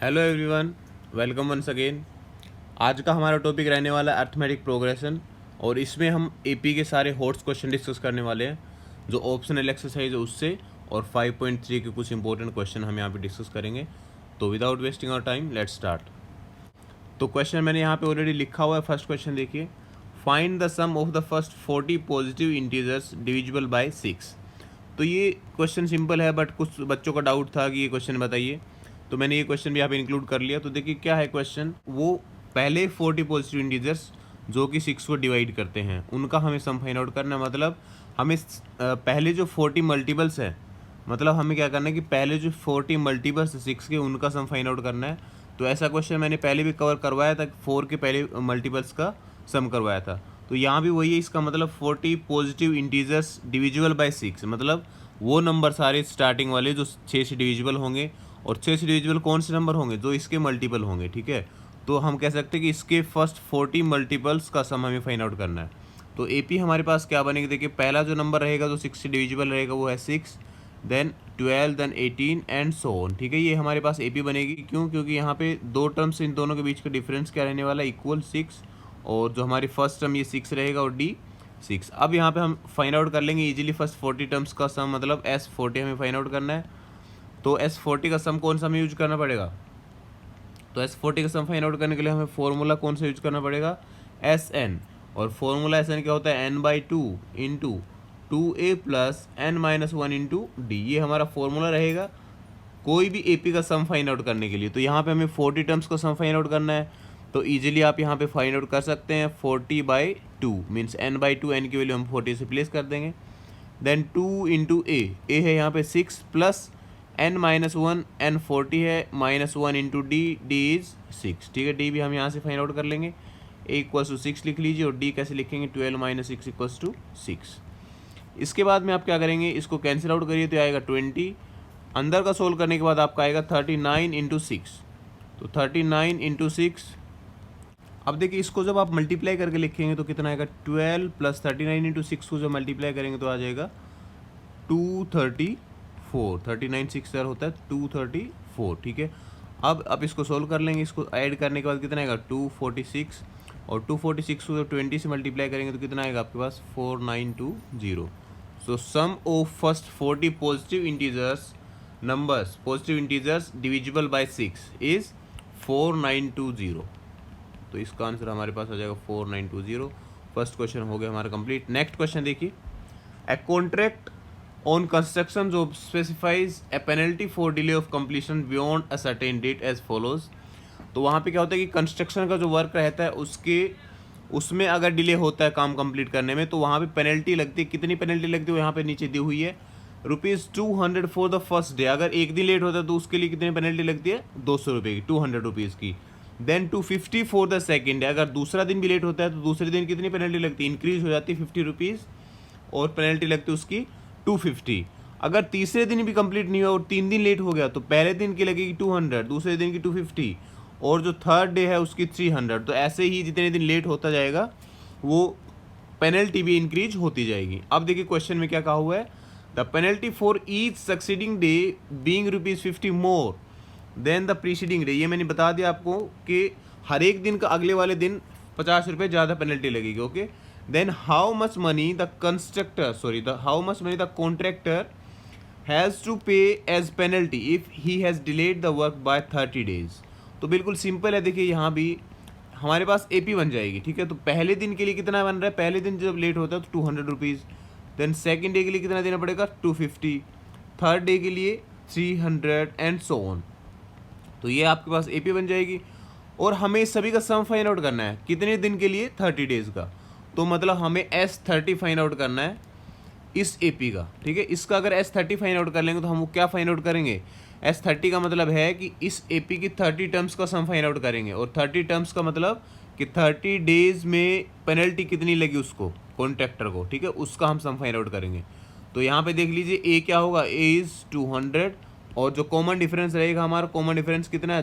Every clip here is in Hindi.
Hello everyone, welcome once again. आज का हमारा टॉपिक रहने वाला है अर्थमेटिक प्रोग्रेशन और इसमें हम एपी के सारे हॉट्स क्वेश्चन डिस्कस करने वाले हैं जो ऑप्शनल एक्सरसाइज है उससे, और 5.3 के कुछ इंपॉर्टेंट क्वेश्चन हम यहाँ पे डिस्कस करेंगे। तो without wasting our time let's start. तो क्वेश्चन मैंने यहाँ पे ऑलरेडी लिखा हुआ है। फर्स्ट क्वेश्चन देखिए, find the sum of the first 40 positive integers divisible by 6। तो ये क्वेश्चन सिंपल है, बट कुछ बच्चों का डाउट था कि ये क्वेश्चन बताइए, तो मैंने ये क्वेश्चन भी यहाँ पे इंक्लूड कर लिया। तो देखिए क्या है क्वेश्चन, वो पहले 40 पॉजिटिव इंटीजर्स जो कि 6 को डिवाइड करते हैं उनका हमें सम फाइंड आउट करना है। मतलब हमें पहले जो 40 मल्टीपल्स है, मतलब हमें क्या करना है कि पहले जो 40 मल्टीपल्स 6 के उनका सम फाइंड आउट करना है। तो ऐसा क्वेश्चन मैंने पहले भी कवर करवाया था, 4 के पहले मल्टीपल्स का सम करवाया था। तो यहाँ भी वही है, इसका मतलब 40 पॉजिटिव इंटीजर्स डिविजिबल बाय 6, मतलब वो नंबर सारे स्टार्टिंग वाले जो 6 से डिविजिबल होंगे, और 6 से डिविजिबल कौन से नंबर होंगे, जो इसके मल्टीपल होंगे। ठीक है, तो हम कह सकते हैं कि इसके फर्स्ट 40 मल्टीपल्स का सम हमें फाइंड आउट करना है। तो एपी हमारे पास क्या बनेगी, देखिए पहला जो नंबर रहेगा जो 6 से डिविजिबल रहेगा वो है 6, then 12, then 18 and so on. ठीक है, ये हमारे पास एपी बनेगी। क्यों? क्योंकि यहाँ पे दो टर्म्स, इन दोनों के बीच का डिफरेंस क्या रहने वाला है, इक्वल 6, और जो हमारी फर्स्ट टर्म ये 6 रहेगा और डी 6। अब यहाँ पे हम फाइंड आउट कर लेंगे इजीली फर्स्ट 40 टर्म्स का सम, मतलब S40 हमें फाइंड आउट करना है। तो S40 का सम कौन सा हमें यूज करना पड़ेगा, तो S40 का सम फाइंड आउट करने के लिए हमें फॉर्मूला कौन सा यूज करना पड़ेगा, SN। और फॉर्मूला SN क्या होता है, n/2 into 2a plus n-1 into D. ये हमारा फॉर्मूला रहेगा कोई भी एपी का सम फाइंड आउट करने के लिए। तो यहाँ पे हमें 40 टर्म्स का सम फाइंड आउट करना है, तो इजीली आप यहाँ पे फाइंड आउट कर सकते हैं 40/2 मीन्स n/2, n की वैल्यू हम 40 से प्लेस कर देंगे। देन 2 इंटू ए है यहाँ पे 6 प्लस n-1, n 40 है, -1 इंटू डी इज 6। ठीक है, डी भी हम यहाँ से फाइंड आउट कर लेंगे। ए इक्वल्स टू 6 लिख लीजिए, और डी कैसे लिखेंगे, 12 - 6 इक्वल्स टू 6। इसके बाद में आप क्या करेंगे, इसको कैंसिल आउट करिए तो आएगा 20। अंदर का सोल्व करने के बाद आपका आएगा 39 इंटू 6। तो 39 इंटू 6। अब देखिए इसको जब आप मल्टीप्लाई करके लिखेंगे तो कितना आएगा, 12 प्लस 39 इंटू 6 को जब मल्टीप्लाई करेंगे तो आ जाएगा 234। 39 6 सर होता है 234। ठीक है, अब आप इसको सोल्व कर लेंगे। इसको ऐड करने के बाद कितना आएगा 246, और 246 को जब 20 से मल्टीप्लाई करेंगे तो कितना आएगा आपके पास 4920। So sum of first 40 positive integers numbers, positive integers divisible by 6 is 4920। तो इसका आंसर हमारे पास आ जाएगा 4920। फर्स्ट क्वेश्चन हो गया हमारा कंप्लीट। नेक्स्ट क्वेश्चन देखिए, a contract on construction job specifies a penalty for delay of completion beyond a certain date as follows. तो वहाँ पे क्या होता है कि कंस्ट्रक्शन का जो वर्क रहता है उसमें अगर डिले होता है काम कंप्लीट करने में, तो वहाँ पे पेनल्टी लगती है। कितनी पेनल्टी लगती है वो यहाँ पे नीचे दी हुई है, ₹200 फॉर द फर्स्ट डे। अगर एक दिन लेट होता है तो उसके लिए कितनी पेनल्टी लगती है, 200 रुपये की, 200 रुपीज़ की। Then 250 for the second day. अगर दूसरा दिन भी लेट होता है तो दूसरे दिन कितनी पेनल्टी लगती है, इंक्रीज हो जाती है 50 रुपीज़, और पेनल्टी लगती है उसकी 250। अगर तीसरे दिन भी कंप्लीट नहीं हुआ और 3 दिन लेट हो गया तो पहले दिन की लगेगी 200, दूसरे दिन की 250, और जो थर्ड डे है उसकी 300। तो ऐसे ही जितने दिन लेट होता जाएगा वो पेनल्टी भी इंक्रीज होती जाएगी। अब देखिए क्वेश्चन में क्या कहा हुआ है, the penalty for each succeeding day being ₹50 more than the preceding day. ये मैंने बता दिया आपको कि हर एक दिन का अगले वाले दिन 50 रुपये ज़्यादा पेनल्टी लगेगी। Okay, then how much money the contractor has to pay as penalty if he has delayed the work by 30 days. तो बिल्कुल सिंपल है, देखिए यहाँ भी हमारे पास एपी बन जाएगी। ठीक है, तो पहले दिन के लिए कितना बन रहा है, पहले दिन जब लेट होता है तो 200 रुपीज़, देन सेकेंड डे के लिए कितना देना पड़ेगा 250, थर्ड डे के लिए 300 एंड सो ऑन। तो ये आपके पास एपी बन जाएगी। और हमें इस सभी का सम फाइंड आउट करना है कितने दिन के लिए, 30 डेज का। तो मतलब हमें S30 फाइंड आउट करना है इस एपी का। ठीक है, इसका अगर S30 फाइंड आउट कर लेंगे तो हम वो क्या फाइंड आउट करेंगे, S30 का मतलब है कि इस एपी की 30 टर्म्स का सम फाइंड आउट करेंगे। और 30 टर्म्स का मतलब कि 30 डेज में पेनल्टी कितनी लगी उसको, कॉन्ट्रैक्टर को। ठीक है, उसका हम सम फाइंड आउट करेंगे। तो यहाँ पे देख लीजिए ए क्या होगा, ए इज़ 200, और जो कॉमन डिफरेंस रहेगा हमारा, कॉमन डिफरेंस कितना है,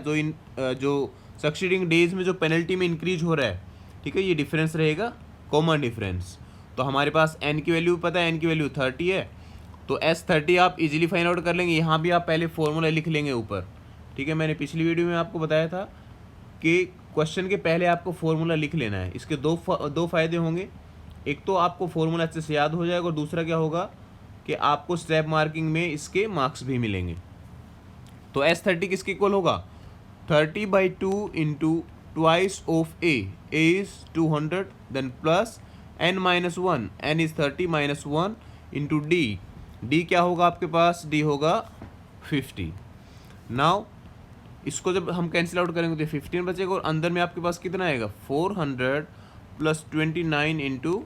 जो सक्सीडिंग डेज में जो पेनल्टी में इंक्रीज हो रहा है। ठीक है, ये डिफरेंस रहेगा कॉमन डिफरेंस। तो हमारे पास एन की वैल्यू पता है, एन की वैल्यू 30 है, तो S30 आप इजीली फाइंड आउट कर लेंगे। यहाँ भी आप पहले फॉर्मूला लिख लेंगे ऊपर, ठीक है, मैंने पिछली वीडियो में आपको बताया था कि क्वेश्चन के पहले आपको फॉर्मूला लिख लेना है। इसके दो फ़ायदे होंगे, एक तो आपको फॉर्मूला अच्छे से याद हो जाएगा और दूसरा क्या होगा कि आपको स्टेप मार्किंग में इसके मार्क्स भी मिलेंगे। तो S30 किसके इक्वल होगा, 30/2 into twice of a is 200, then plus n-1, n is 30 -1 into d क्या होगा आपके पास, डी होगा 50। नाउ इसको जब हम कैंसिल आउट करेंगे तो 15 बचेगा और अंदर में आपके पास कितना आएगा, 400 प्लस 29 इंटू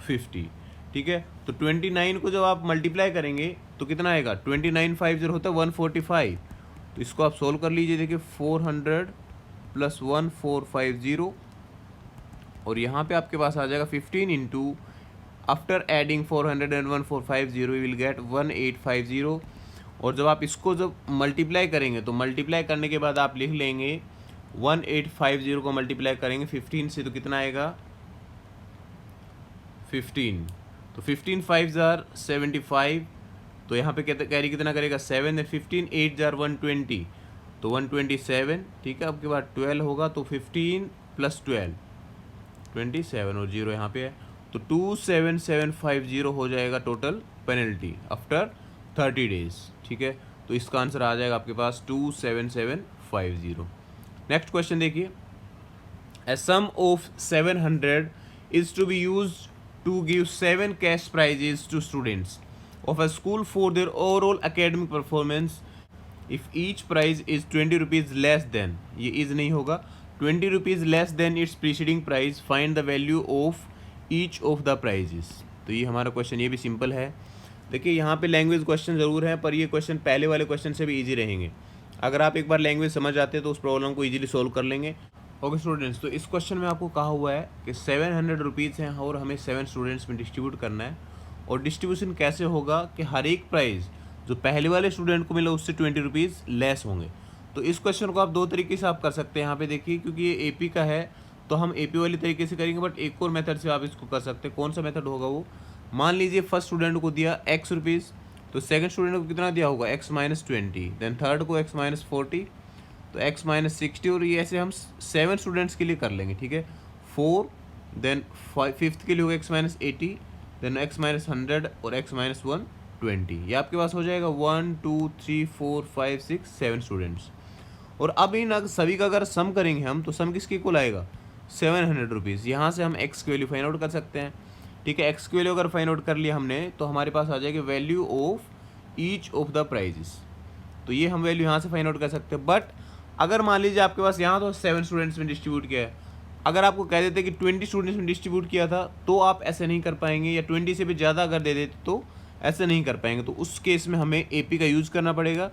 50। ठीक है, तो 29 को जब आप मल्टीप्लाई करेंगे तो कितना आएगा, 2950 होता है 145। तो इसको आप सोल्व कर लीजिए, देखिए 400 प्लस 1450 और यहाँ पे आपके पास आ जाएगा 15 into, after adding 400 and 1450 we will get 1850। और जब आप इसको जब मल्टीप्लाई करेंगे तो मल्टीप्लाई करने के बाद आप लिख लेंगे 1850 को मल्टीप्लाई करेंगे 15 से तो कितना आएगा 15, तो 15 5 जार 75, तो यहाँ पे कैरी कितना करेगा 7, देन 15 8 जार 120 तो 127। ठीक है, आपके बाद 12 होगा तो 15 प्लस 12 27 और 0 यहाँ पे है, तो 27750 हो जाएगा टोटल पेनल्टी आफ्टर 30 डेज। ठीक है, तो इसका आंसर आ जाएगा आपके पास 27750। नेक्स्ट क्वेश्चन देखिए, a sum of 700 is to be used to give 7 cash prizes to students of a school for their overall academic performance if each prize is 20 rupees less than, ये is नहीं होगा, 20 rupees less than its preceding price, find the value of each of the prizes। तो ये हमारा क्वेश्चन, ये भी सिंपल है। देखिए यहाँ पे लैंग्वेज क्वेश्चन ज़रूर है पर ये क्वेश्चन पहले वाले क्वेश्चन से भी इजी रहेंगे। अगर आप एक बार लैंग्वेज समझ आते हैं तो उस प्रॉब्लम को इजीली सोल्व कर लेंगे। ओके स्टूडेंट्स, तो इस क्वेश्चन में आपको कहा हुआ है कि 700 रुपीज़ हैं और हमें 7 स्टूडेंट्स में डिस्ट्रीब्यूट करना है। और डिस्ट्रीब्यूशन कैसे होगा कि हर एक प्राइज़ जो पहले वाले स्टूडेंट को मिला उससे 20 रुपीज़ लेस होंगे। तो इस क्वेश्चन को आप दो तरीके से आप कर सकते हैं। यहाँ पे देखिए, क्योंकि ये एपी का है तो हम एपी वाली तरीके से करेंगे, बट एक और मेथड से आप इसको कर सकते हैं। कौन सा मेथड होगा वो, मान लीजिए फर्स्ट स्टूडेंट को दिया x रुपीज़, तो सेकंड स्टूडेंट को कितना दिया होगा x -20, देन थर्ड को x -40, तो x -60, और ये ऐसे हम 7 स्टूडेंट्स के लिए कर लेंगे। ठीक है, 4, देन फिफ्थ के लिए होगा x -80, देन x -100 और x -120। ये आपके पास हो जाएगा 1 2 3 4 5 6 7 स्टूडेंट्स। और अब इन सभी का अगर सम करेंगे हम तो सम किसके इक्वल आएगा, 700 रुपीज़। यहाँ से हम x की वैल्यू फाइंड आउट कर सकते हैं। ठीक है, x की वैल्यू अगर फाइंड आउट कर लिया हमने तो हमारे पास आ जाएगी value of each of the prizes. तो ये हम वैल्यू यहाँ से फाइंड आउट कर सकते हैं। बट अगर मान लीजिए आपके पास यहाँ तो 7 स्टूडेंट्स में डिस्ट्रीब्यूट किया है, अगर आपको कह देते कि 20 स्टूडेंट्स में डिस्ट्रीब्यूट किया था तो आप ऐसे नहीं कर पाएंगे, या 20 से भी ज़्यादा अगर दे देते तो ऐसे नहीं कर पाएंगे। तो उस केस में हमें एपी का यूज़ करना पड़ेगा।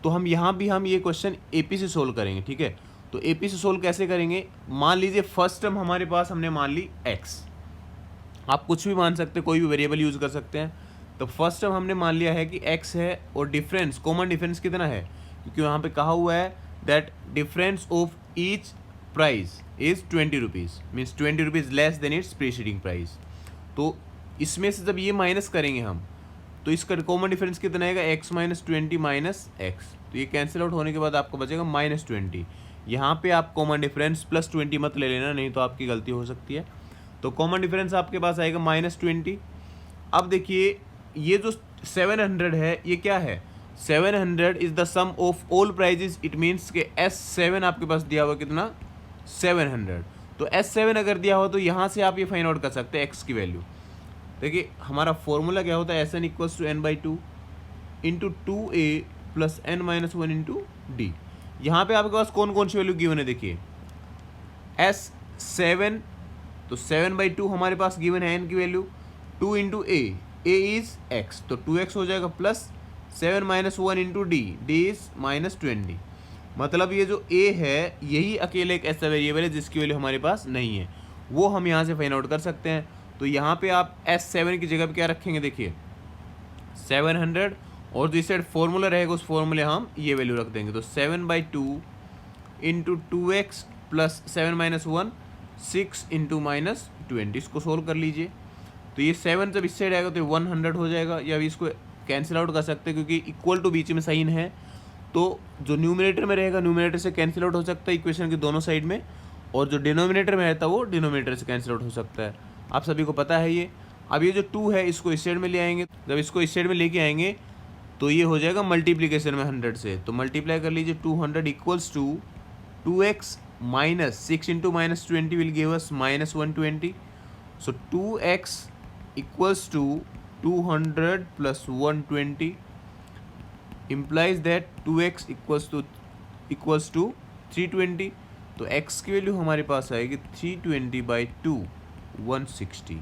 तो हम यहाँ भी हम ये क्वेश्चन एपी से सोल्व करेंगे। ठीक है, तो एपी से सोल्व कैसे करेंगे, मान लीजिए फर्स्ट टर्म हमारे पास हमने मान ली x, आप कुछ भी मान सकते हैं, कोई भी वेरिएबल यूज़ कर सकते हैं। तो फर्स्ट टर्म हमने मान लिया है कि x है और डिफरेंस, कॉमन डिफरेंस कितना है, क्योंकि यहाँ पे कहा हुआ है that difference of each price is 20 rupees, means 20 rupees less than it's preceding price. तो इसमें से जब ये माइनस करेंगे हम तो इसका कॉमन डिफरेंस कितना आएगा, x -20 माइनस x, तो ये कैंसिल आउट होने के बाद आपको बचेगा -20। यहाँ पे आप कॉमन डिफरेंस +20 मत ले लेना, नहीं तो आपकी गलती हो सकती है। तो कॉमन डिफरेंस आपके पास आएगा -20। अब देखिए ये जो 700 है ये क्या है, 700 is the sum of all prizes, it means के S7 आपके पास दिया हुआ कितना 700। तो S7 अगर दिया हो तो यहाँ से आप ये फाइंड आउट कर सकते हैं x की वैल्यू। देखिए हमारा फॉर्मूला क्या होता है, SN = n/2 into 2a plus n-1 into d। यहाँ पे आपके पास कौन कौन सी वैल्यू गिवन है, देखिए S7, तो 7/2 हमारे पास गिवन है n की value, 2 into a is x, तो 2x हो जाएगा, प्लस 7 -1 इंटू d इज़ -20। मतलब ये जो a है यही अकेले एक ऐसा वेरिएबल है जिसकी वैल्यू हमारे पास नहीं है, वो हम यहाँ से फाइंड आउट कर सकते हैं। तो यहाँ पे आप S7 की जगह पे क्या रखेंगे, देखिए 700, और जिस साइड फॉर्मूला रहेगा उस फॉर्मूले हम ये वैल्यू रख देंगे। तो 7/2 इंटू 2x प्लस 7 -1 6 इंटू -20, इसको सोल्व कर लीजिए। तो ये 7 जब इस साइड आएगा तो 100 हो जाएगा, या अभी इसको कैंसिल आउट कर सकते हैं क्योंकि इक्वल टू बीच में साइन है। तो जो न्यूमरेटर में रहेगा न्यूमरेटर से कैंसिल आउट हो सकता है इक्वेशन के दोनों साइड में, और जो डिनोमिनेटर में रहता है वो डिनोमिनेटर से कैंसिल आउट हो सकता है। आप सभी को पता है ये। अब ये जो 2 है इसको इस साइड में ले आएंगे, जब इसको इस साइड में लेके आएंगे तो ये हो जाएगा मल्टीप्लीकेशन में 100 से, तो मल्टीप्लाई कर लीजिए 200 equals to 2x minus 6 into minus 20 will give us minus 120। So 2x equals to 200 plus 120 implies that 2x equals to 320। तो x की वैल्यू हमारे पास आएगी 320 बाई 2 160।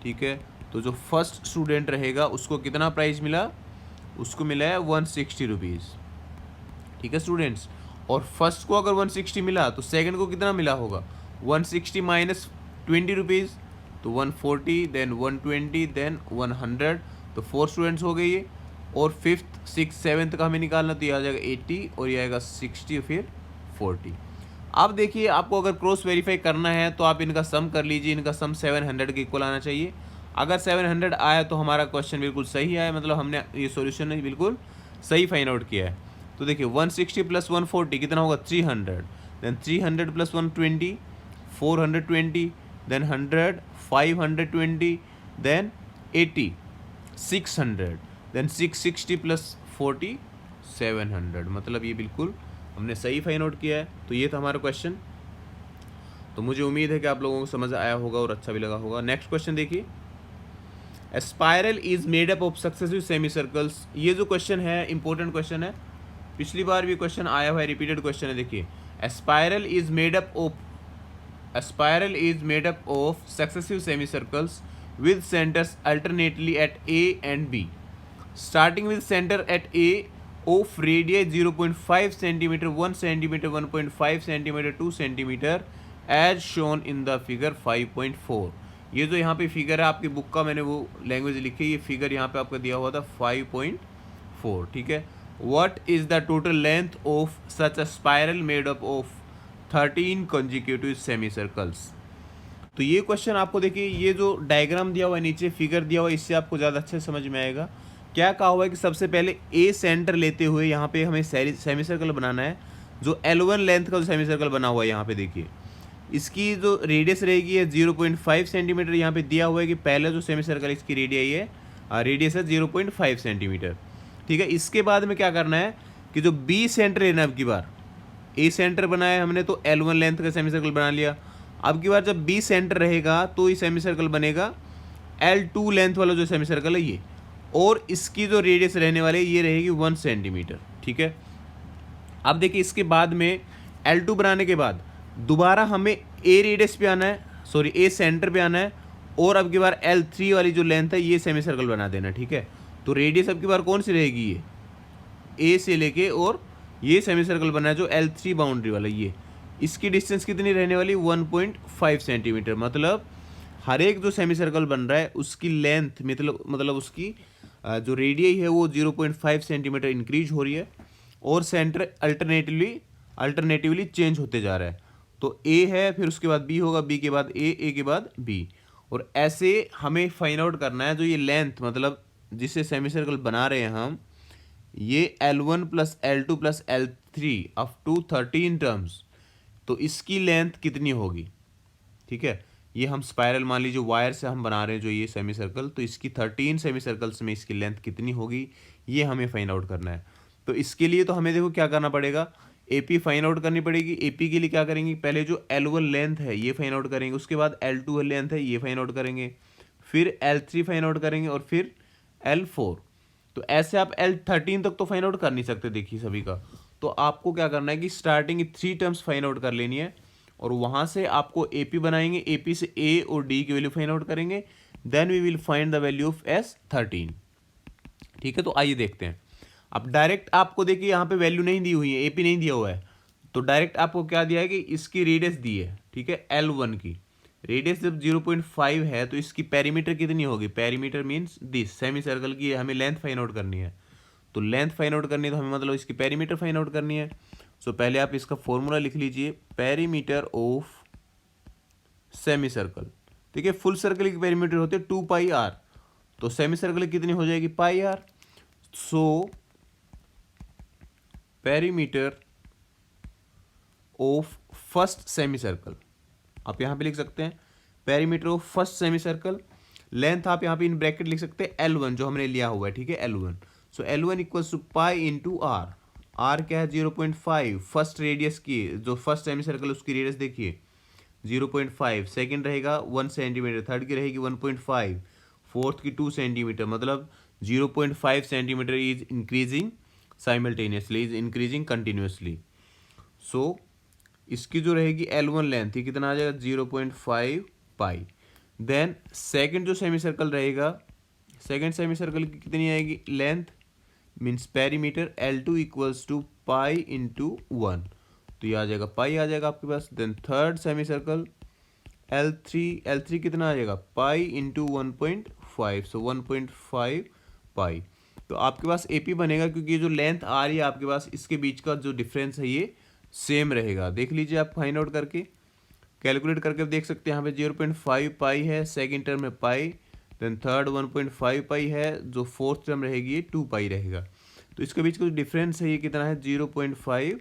ठीक है, तो जो फर्स्ट स्टूडेंट रहेगा उसको कितना प्राइस मिला, उसको मिला है 160 रुपीज़। ठीक है स्टूडेंट्स, और फर्स्ट को अगर 160 मिला तो सेकंड को कितना मिला होगा, 160 माइनस 20 रुपीज़, तो 140, देन 120, देन 100, तो 4 स्टूडेंट्स हो गए ये। और फिफ्थ सिक्स सेवन्थ का हमें निकालना, तो ये आ जाएगा 80 और ये आएगा 60 फिर 40। अब देखिए आपको अगर क्रॉस वेरीफाई करना है तो आप इनका सम कर लीजिए, इनका सम 700 के इक्वल आना चाहिए। अगर 700 आया तो हमारा क्वेश्चन बिल्कुल सही आया, मतलब हमने ये सॉल्यूशन बिल्कुल सही फाइंड आउट किया है। तो देखिए 160 प्लस 140 कितना होगा 300, then 300 plus 120 420, then 100 520, then 80 600, then 660 plus 40 700, मतलब ये बिल्कुल हमने सही फाइंड आउट किया है। तो ये था हमारा क्वेश्चन। तो मुझे उम्मीद है कि आप लोगों को समझ आया होगा और अच्छा भी लगा होगा। नेक्स्ट क्वेश्चन देखिए, a spiral is made up of successive semi circles. ये जो क्वेश्चन है इंपॉर्टेंट क्वेश्चन है, पिछली बार भी क्वेश्चन आया हुआ है, रिपीटेड क्वेश्चन है। देखिए a spiral is made up of successive semi circles with centers alternately at A and B, starting with center at A of radii 0.5 cm, 1 cm, 1.5 cm, 2 cm as shown in the figure 5.4। ये जो यहाँ पे फिगर है आपकी बुक का, मैंने वो लैंग्वेज लिखी है, ये फिगर यहाँ पे आपका दिया हुआ था 5.4। ठीक है, what is the total length of such a spiral made up of 13 consecutive semi circles. तो ये क्वेश्चन आपको देखिए, ये जो डायग्राम दिया हुआ है नीचे, फिगर दिया हुआ है, इससे आपको ज़्यादा अच्छे से समझ में आएगा। क्या कहा हुआ है कि सबसे पहले ए सेंटर लेते हुए यहाँ पे हमें सेमी सर्कल बनाना है। जो L1 लेंथ का जो सेमी सर्कल बना हुआ है यहाँ पे देखिए, इसकी जो रेडियस रहेगी है 0.5 सेंटीमीटर। यहाँ पे दिया हुआ है कि पहला जो सेमी सर्कल इसकी रेडियस है 0.5 सेंटीमीटर। ठीक है, इसके बाद में क्या करना है कि जो बी सेंटर लेना, अब की बार ए सेंटर बनाया हमने तो L1 लेंथ का सेमी सर्कल बना लिया। अब की बार जब बी सेंटर रहेगा तो ये सेमी सर्कल बनेगा L2 लेंथ वाला जो सेमी सर्कल है ये, और इसकी जो रेडियस रहने वाली है ये रहेगी 1 सेंटीमीटर। ठीक है, अब देखिए इसके बाद में L2 बनाने के बाद दोबारा हमें ए रेडियस पे आना है, सॉरी ए सेंटर पे आना है, और अब की बार L3 वाली जो लेंथ है ये सेमी सर्कल बना देना। ठीक है, तो रेडियस अब की बार कौन सी रहेगी, ये ए से लेके, और ये सेमी सर्कल बना है जो L3 बाउंड्री वाला, ये इसकी डिस्टेंस कितनी रहने वाली 1.5 सेंटीमीटर। मतलब हर एक जो सेमी सर्कल बन रहा है उसकी लेंथ मतलब उसकी जो रेडियस है वो 0.5 सेंटीमीटर इंक्रीज हो रही है, और सेंटर अल्टरनेटिवली चेंज होते जा रहा है। तो ए है, फिर उसके बाद बी होगा, बी के बाद ए के बाद बी, और ऐसे हमें फाइंड आउट करना है जो ये लेंथ, मतलब जिससे सेमी सर्कल बना रहे हैं हम, ये L1 plus L2 plus L3 up to 13 terms, तो इसकी लेंथ कितनी होगी। ठीक है, ये हम स्पाइरल मान लीजिए वायर से हम बना रहे हैं जो ये सेमी सर्कल, तो इसकी 13 सेमी सर्कल्स में इसकी लेंथ कितनी होगी ये हमें फाइंड आउट करना है। तो इसके लिए तो हमें देखो क्या करना पड़ेगा, AP फाइंड आउट करनी पड़ेगी। AP के लिए क्या करेंगे, पहले जो L1 लेंथ है ये फाइंड आउट करेंगे, उसके बाद L2 लेंथ है ये फाइंड आउट करेंगे, फिर L3 फाइंड आउट करेंगे, और फिर L4। तो ऐसे आप L13 तक तो फाइंड आउट कर नहीं सकते देखिए सभी का। तो आपको क्या करना है कि स्टार्टिंग की 3 टर्म्स फाइंड आउट कर लेनी है, और वहाँ से आपको AP बनाएंगे, AP से A और D की वैल्यू फाइंड आउट करेंगे, then we will find the value of S13। ठीक है, तो आइए देखते हैं। अब डायरेक्ट आपको देखिए यहाँ पे वैल्यू नहीं दी हुई है, AP नहीं दिया हुआ है, तो डायरेक्ट आपको क्या दिया है कि इसकी रेडियस दी है। ठीक है, L1 की रेडियस जब 0.5 है तो इसकी पेरीमीटर कितनी होगी, perimeter means this semi circle की हमें लेंथ फाइंड आउट करनी है। तो लेंथ फाइंड आउट करनी है तो हमें मतलब इसकी पेरीमीटर फाइंड आउट करनी है। सो पहले आप इसका फॉर्मूला लिख लीजिए, पेरीमीटर ऑफ सेमी सर्कल। ठीक है, फुल सर्कल की पेरीमीटर होती है 2 पाई r, तो सेमी सर्कल कितनी हो जाएगी पाई r। So perimeter of first semi circle, आप यहाँ पे लिख सकते हैं perimeter of first semi circle. Length आप यहाँ पे इन ब्रैकेट लिख सकते हैं L1 जो हमने लिया हुआ है, ठीक है, L1। So L1 equals to pi into r. R क्या है 0.5, फर्स्ट रेडियस की, जो फर्स्ट सेमी सर्कल उसकी रेडियस देखिए 0.5, सेकेंड रहेगा 1 सेंटीमीटर, थर्ड की रहेगी 1.5, फोर्थ की 2 सेंटीमीटर, मतलब 0.5 centimeter is increasing simultaneously, is increasing continuously. So इसकी जो रहेगी L1 लेंथ ये कितना आ जाएगा 0.5 पाई। देन सेकंड जो सेमी सर्कल रहेगा, सेकंड सेमी सर्कल की कितनी आएगी length, means perimeter L2 equals to pi into 1, तो ये आ जाएगा पाई आ जाएगा आपके पास। Then third semi circle L3 कितना आ जाएगा पाई इंटू 1.5, सो 1.5 पाई। तो आपके पास AP बनेगा क्योंकि ये जो लेंथ आ रही है आपके पास इसके बीच का जो डिफरेंस है ये सेम रहेगा। देख लीजिए आप फाइंड आउट करके, कैलकुलेट करके देख सकते हैं। यहाँ पे 0.5 पाई है, सेकेंड टर्म में पाई, देन थर्ड 1.5 पाई है, जो फोर्थ टर्म रहेगी ये 2 पाई रहेगा। तो इसके बीच का जो डिफरेंस है ये कितना है 0.5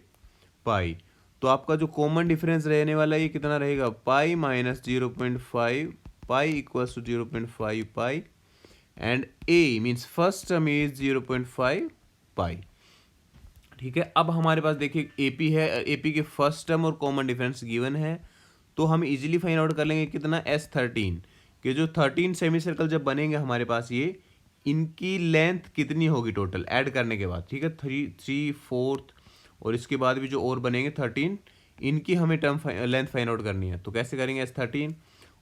पाई। तो आपका जो कॉमन डिफरेंस रहने वाला है ये कितना रहेगा pi minus 0.5 pi equals to 0.5 pi, and A means first term is 0.5 pi. ठीक है, अब हमारे पास देखिए AP है, AP के फर्स्ट टर्म और कॉमन डिफरेंस गिवन है, तो हम इजीली फाइंड आउट कर लेंगे कितना S13 के जो 13 सेमी सर्कल जब बनेंगे हमारे पास ये, इनकी लेंथ कितनी होगी टोटल ऐड करने के बाद, ठीक है, 3 4 और इसके बाद भी जो और बनेंगे 13, इनकी हमें टर्म लेंथ फाइंड आउट करनी है। तो कैसे करेंगे S13,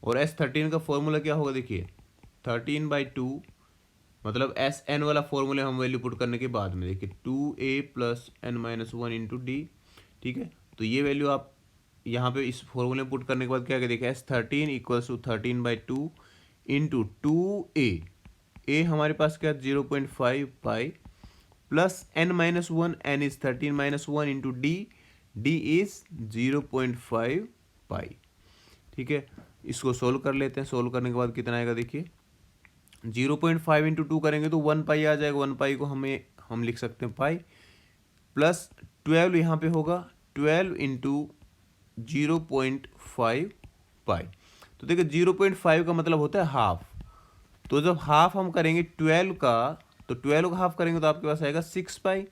और S13 का फॉर्मूला क्या होगा देखिए 13/2, मतलब SN वाला फॉर्मूले हम वैल्यू पुट करने के बाद में देखिए 2A plus n-1 into D, ठीक है। तो ये वैल्यू आप यहाँ पे इस फॉर्मूले में पुट करने के बाद क्या देखिए S13 equals to 13/2 into 2A, A हमारे पास क्या 0.5 pi plus n-1, n is 13-1 into d, D is 0.5 pi. ठीक है, इसको सोल्व कर लेते हैं। सोल्व करने के बाद कितना आएगा देखिए 0.5 इंटू 2 करेंगे तो 1 पाई आ जाएगा। 1 पाई को हम लिख सकते हैं पाई प्लस 12 यहाँ पे होगा 12 इंटू 0.5 पाई। तो देखिए 0.5 का मतलब होता है हाफ, तो जब हाफ हम करेंगे 12 का, तो 12 का हाफ करेंगे तो आपके पास आएगा 6 पाई।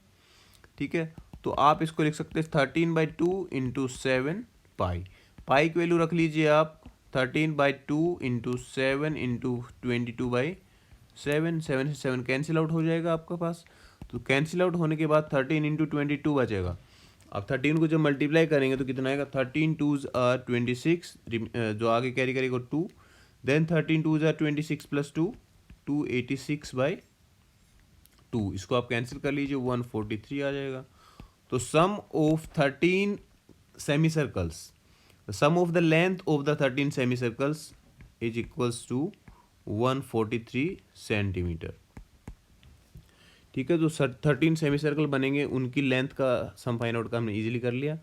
ठीक है, तो आप इसको लिख सकते हैं 13/2 इंटू 7 पाई। पाई की वैल्यू रख लीजिए आप 13/2 इंटू 7 इंटू 22/7, 7 से 7 कैंसिल आउट हो जाएगा आपके पास। तो कैंसिल आउट होने के बाद 13 इंटू 22 बचेगा। अब 13 को जब मल्टीप्लाई करेंगे तो कितना आएगा 13 2s are 26, जो आगे कैरी करेगा 2, देन 13 2s are 26 प्लस 2, 286/2, इसको आप कैंसिल कर लीजिए 143 आ जाएगा। तो sum of 13 semi circles, sum of the length of the 13 semi circles is equals to 143 centimeter. ठीक है, जो 13 सेमी सर्कल बनेंगे उनकी लेंथ का सम फाइंड आउट का हमने इजीली कर लिया।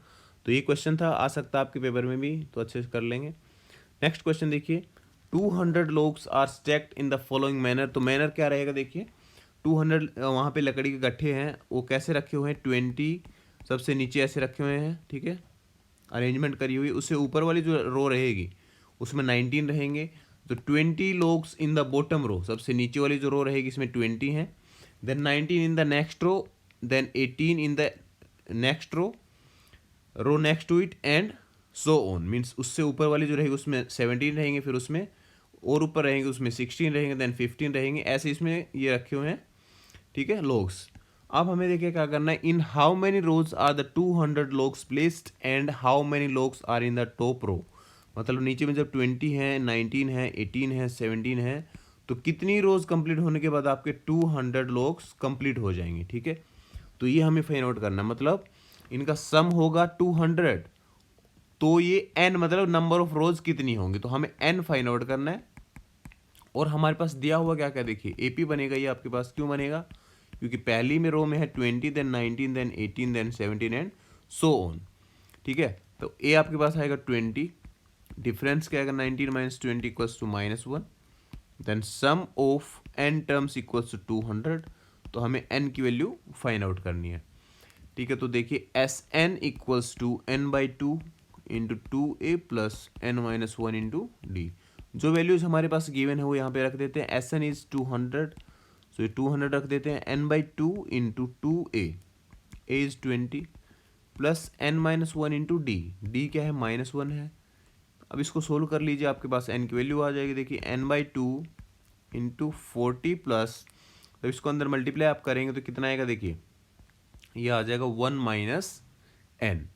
तो ये क्वेश्चन था, आ सकता है आपके पेपर में भी, तो अच्छे से कर लेंगे। नेक्स्ट क्वेश्चन देखिए 200 logs are stacked in the following manner. तो मैनर क्या रहेगा देखिए 200 वहाँ पे लकड़ी के गट्ठे हैं, वो कैसे रखे हुए हैं 20 सबसे नीचे ऐसे रखे हुए हैं, ठीक है, अरेंजमेंट करी हुई। उससे ऊपर वाली जो रो रहेगी उसमें 19 रहेंगे, तो 20 logs in the bottom row, सबसे नीचे वाली जो रो रहेगी इसमें 20 हैं, then 19 in the next row, then 18 in the next row next to it, and so on, means उससे ऊपर वाली जो रहेगी उसमें 17 रहेंगे, फिर उसमें और ऊपर रहेंगे उसमें 16 रहेंगे, देन 15 रहेंगे, ऐसे इसमें ये रखे हुए हैं। ठीक है, logs। अब हमें देखिए क्या करना है, in how many rows are the 200 logs placed and how many logs are in the top row. मतलब नीचे में जब 20 है, 19 है, 18 है, 17 है, तो कितनी रोज कंप्लीट होने के बाद आपके 200 logs कंप्लीट हो जाएंगे। ठीक है, तो ये हमें फाइंड आउट करना है, मतलब इनका सम होगा 200, तो ये n मतलब नंबर ऑफ रोज कितनी होंगी, तो हमें n फाइंड आउट करना है। और हमारे पास दिया हुआ क्या क्या देखिए AP बनेगा ये आपके पास, क्यों बनेगा क्योंकि पहली में रो में है 20, then 19, then 18, then 17 and so on. ठीक है, तो A आपके पास आएगा 20, डिफरेंस क्या आएगा 19 minus 20 equals to -1, then sum of n terms equals to 200, तो हमें n की वैल्यू फाइंड आउट करनी है। ठीक है, तो देखिए S n equals to n by two into two a plus n minus one into d. जो वैल्यूज हमारे पास गिवन है वो यहाँ पे रख देते हैं। एस एन इज 200, सो ये 200 रख देते हैं। N by two into two a is 20 plus n minus one into d. D क्या है, -1 है। अब इसको सोल्व कर लीजिए, आपके पास एन की वैल्यू आ जाएगी। देखिए n by two into 40 plus, तो इसको अंदर मल्टीप्लाई आप करेंगे तो कितना आएगा, देखिए ये आ जाएगा 1 माइनस एन।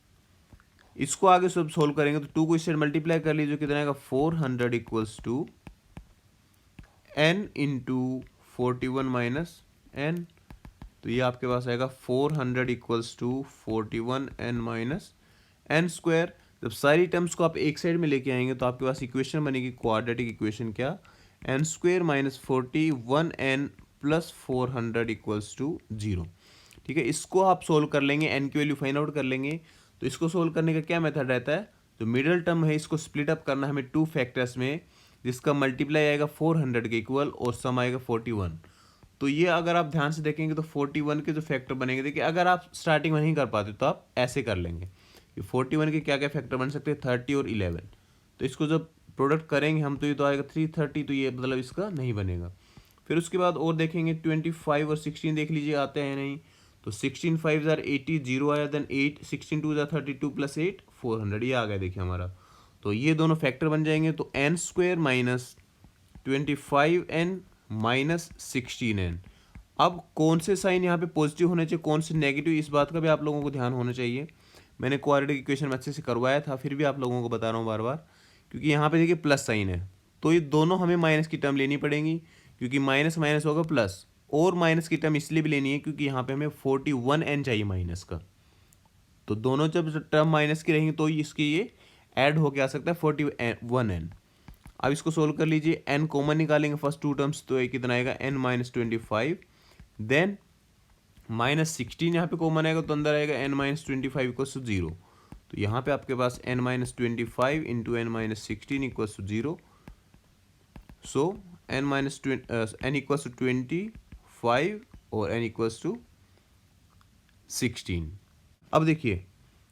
इसको आगे सब सोल्व करेंगे तो 2 को इससे मल्टीप्लाई कर लीजिए, कितना आएगा 400 equals to n into 41 minus n. तो ये आपके पास आएगा 400 equals to 41 n minus n square. जब सारी टर्म्स को आप एक साइड में लेके आएंगे तो आपके पास इक्वेशन बनेगी क्वाड्रेटिक इक्वेशन, क्या, n square minus 41 n plus 400 equals to 0। ठीक है, इसको आप सोल्व कर लेंगे, एन की वैल्यू फाइंड आउट कर लेंगे। तो इसको सोल्व करने का क्या मेथड रहता है, जो मिडिल टर्म है इसको स्प्लिट अप करना है हमें 2 फैक्टर्स में, जिसका मल्टीप्लाई आएगा 400 के इक्वल और सम आएगा 41। तो ये अगर आप ध्यान से देखेंगे तो 41 के जो फैक्टर बनेंगे, देखिए अगर आप स्टार्टिंग में नहीं कर पाते तो आप ऐसे कर लेंगे कि 41 के क्या क्या फैक्टर बन सकते हैं, 30 और 11। तो इसको जब प्रोडक्ट करेंगे हम तो ये तो आएगा 330, तो ये मतलब इसका नहीं बनेगा। फिर उसके बाद और देखेंगे 25 और 16 देख लीजिए आते हैं नहीं, तो 16 5 जार 80, 0 आया, देन 8 16 2 जार 32 प्लस 8 400, ये आ गया देखिए हमारा। तो ये दोनों फैक्टर बन जाएंगे, तो N square minus 25n minus 16n। अब कौन से साइन यहाँ पे पॉजिटिव होने चाहिए, कौन से नेगेटिव, इस बात का भी आप लोगों को ध्यान होना चाहिए। मैंने क्वाड्रेटिक इक्वेशन में अच्छे से करवाया था, फिर भी आप लोगों को बता रहा हूँ बार बार, क्योंकि यहाँ पे देखिए प्लस साइन है तो ये दोनों हमें माइनस की टर्म लेनी पड़ेगी, क्योंकि माइनस माइनस होगा प्लस, और माइनस की टर्म इसलिए भी लेनी है क्योंकि यहाँ पे हमें 41n चाहिए माइनस का। तो दोनों जब टर्म माइनस की रहेंगी तो इसकी ये ऐड होके आ सकता है 41n। अब इसको सोल्व कर लीजिए, n कॉमन निकालेंगे फर्स्ट 2 टर्म्स, तो ये कितना आएगा n माइनस 25, देन माइनस 16 यहाँ पे कॉमन आएगा तो अंदर आएगा n माइनस 25 इक्वल्स टू 0। तो यहाँ पे आपके पास n minus 25 into n minus 16 equals to 0। So n equals to 25 और n इक्वल्स टू 16। अब देखिए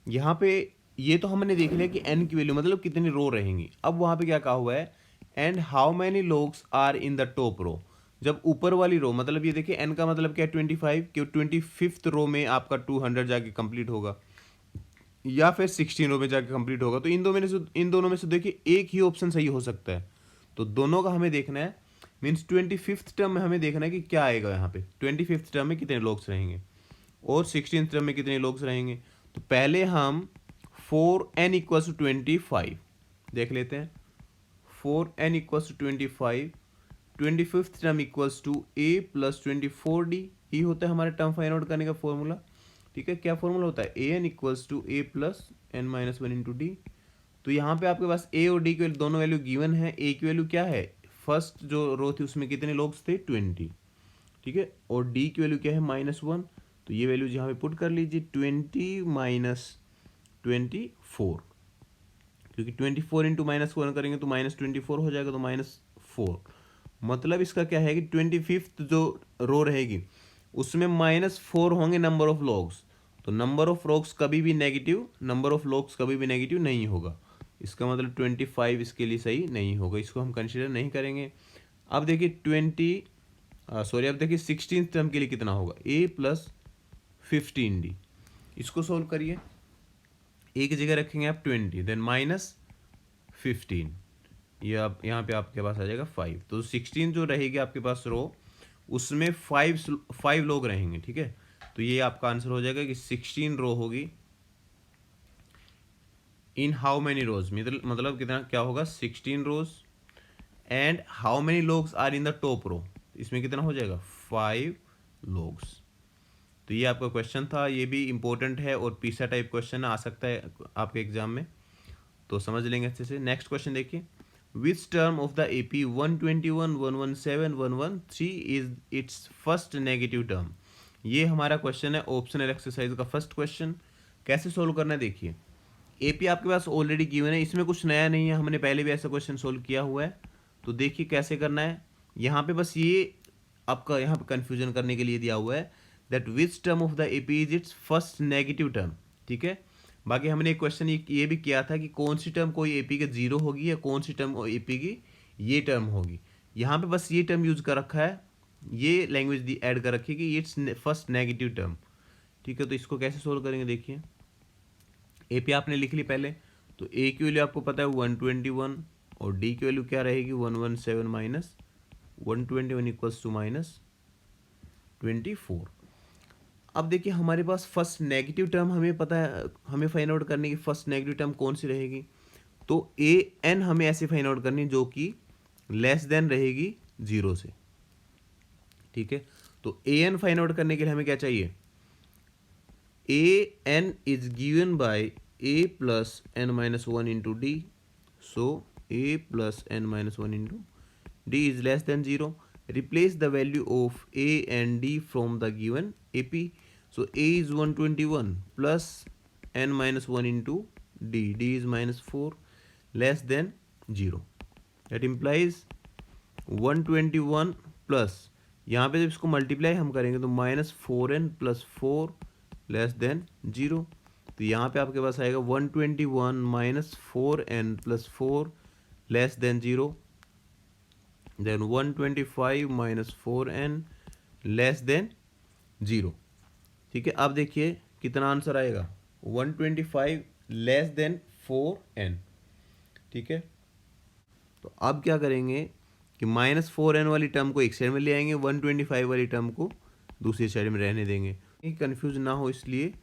यहाँ पे ये तो हमने देख लिया कि n की वैल्यू मतलब कितनी रो रहेंगी। अब वहाँ पे क्या कहा हुआ है, and how many logs are in the top row. जब ऊपर वाली रो, मतलब ये देखिए n का मतलब क्या है 25, कि 25th रो में आपका 200 जाके कंप्लीट होगा या फिर 16 रो में जाके कंप्लीट होगा। तो इन दोनों में से देखिए एक ही ऑप्शन सही हो सकता है, तो दोनों का हमें देखना है। मीन्स 25th टर्म में हमें देखना है कि क्या आएगा यहाँ पे, 25th टर्म में कितने लोग्स रहेंगे और 16th टर्म में कितने लोग्स रहेंगे। तो पहले हम 4n इक्वल्स टू 25 देख लेते हैं। 4n equals to 25, 25th term equals to a plus 24d, ये होता है हमारे टर्म फाइंड आउट करने का फॉर्मूला। ठीक है, क्या फॉर्मूला होता है, an equals to a plus n minus 1 into d. तो यहाँ पे आपके पास a और d की दोनों वैल्यू गिवन है। a की वैल्यू क्या है, फर्स्ट जो रो थी उसमें कितने लोग्स थे 20, ठीक है, और d की वैल्यू क्या है -1। तो ये वैल्यूज यहाँ पे पुट कर लीजिए, 20 माइनस 24, क्योंकि 24 इंटू -1 करेंगे तो -24 हो जाएगा, तो -4। मतलब इसका क्या है कि 25th जो रो रहेगी उसमें -4 होंगे नंबर ऑफ लॉग्स। तो नंबर ऑफ लॉग्स कभी भी नेगेटिव, नंबर ऑफ लॉग्स कभी भी नेगेटिव नहीं होगा। इसका मतलब 25 इसके लिए सही नहीं होगा, इसको हम कंसिडर नहीं करेंगे। अब देखिए अब देखिए 16th टर्म के लिए कितना होगा, a प्लस 15d। इसको सोल्व करिए, एक जगह रखेंगे आप 20, देन -15, ये आप यहाँ पे आपके पास आ जाएगा 5। तो 16 जो रहेगी आपके पास रो, उसमें 5 लोग रहेंगे। ठीक है, तो ये आपका आंसर हो जाएगा कि 16 रो होगी इन हाउ मैनी रोज, मतलब कितना क्या होगा 16 rows, and how many logs are in the top row, इसमें कितना हो जाएगा 5 लोग्स। तो ये आपका क्वेश्चन था, ये भी इंपॉर्टेंट है और पीसा टाइप क्वेश्चन आ सकता है आपके एग्जाम में, तो समझ लेंगे अच्छे से। नेक्स्ट क्वेश्चन देखिए, which term of the AP 121, 117, 113 is it's first negative term. ये हमारा क्वेश्चन है ऑप्शनल एक्सरसाइज का फर्स्ट क्वेश्चन। कैसे सोल्व करना है, देखिए AP आपके पास ऑलरेडी गिवन है, इसमें कुछ नया नहीं है, हमने पहले भी ऐसा क्वेश्चन सोल्व किया हुआ है। तो देखिए कैसे करना है, यहाँ पे बस ये आपका यहाँ पे कन्फ्यूजन करने के लिए दिया हुआ है, that which term of the AP is it's first negative term. ठीक है, बाकी हमने एक क्वेश्चन ये भी किया था कि कौन सी टर्म कोई एपी के जीरो होगी या कौन सी टर्म एपी की ये टर्म होगी। यहाँ पे बस ये टर्म यूज कर रखा है, ये लैंग्वेज ऐड कर रखी है कि इट्स फर्स्ट नेगेटिव टर्म। ठीक है, तो इसको कैसे सोल्व करेंगे, देखिए एपी आपने लिख ली पहले, तो ए की वैल्यू आपको पता है 121 और डी की वैल्यू क्या रहेगी 117 माइनस 121 इक्वल्स टू माइनस 24। अब देखिए हमारे पास फर्स्ट नेगेटिव टर्म हमें पता है, हमें फाइंड आउट करने की फर्स्ट नेगेटिव टर्म कौन सी रहेगी, तो ए एन हमें ऐसे फाइंड आउट करनी जो कि लेस देन रहेगी जीरो से। ठीक है, तो ए एन फाइंड आउट करने के लिए हमें क्या चाहिए, a n is given by a plus n minus one into d, so a plus n minus one into d is less than zero. Replace the value of a and d from the given AP. So a is 121 plus n minus 1 into d. D is minus 4 less than 0. That implies 121 plus यहाँ पे जब इसको मल्टीप्लाई हम करेंगे तो minus 4n plus 4 less than 0। तो यहाँ पे आपके पास आएगा 121 minus 4n plus 4 less than 0। then 125 minus 4n less than 0। ठीक है, अब देखिए कितना आंसर आएगा 125 लेस देन 4n। ठीक है, तो अब क्या करेंगे कि माइनस 4n वाली टर्म को एक साइड में ले आएंगे, 125 वाली टर्म को दूसरी साइड में रहने देंगे, कंफ्यूज ना हो इसलिए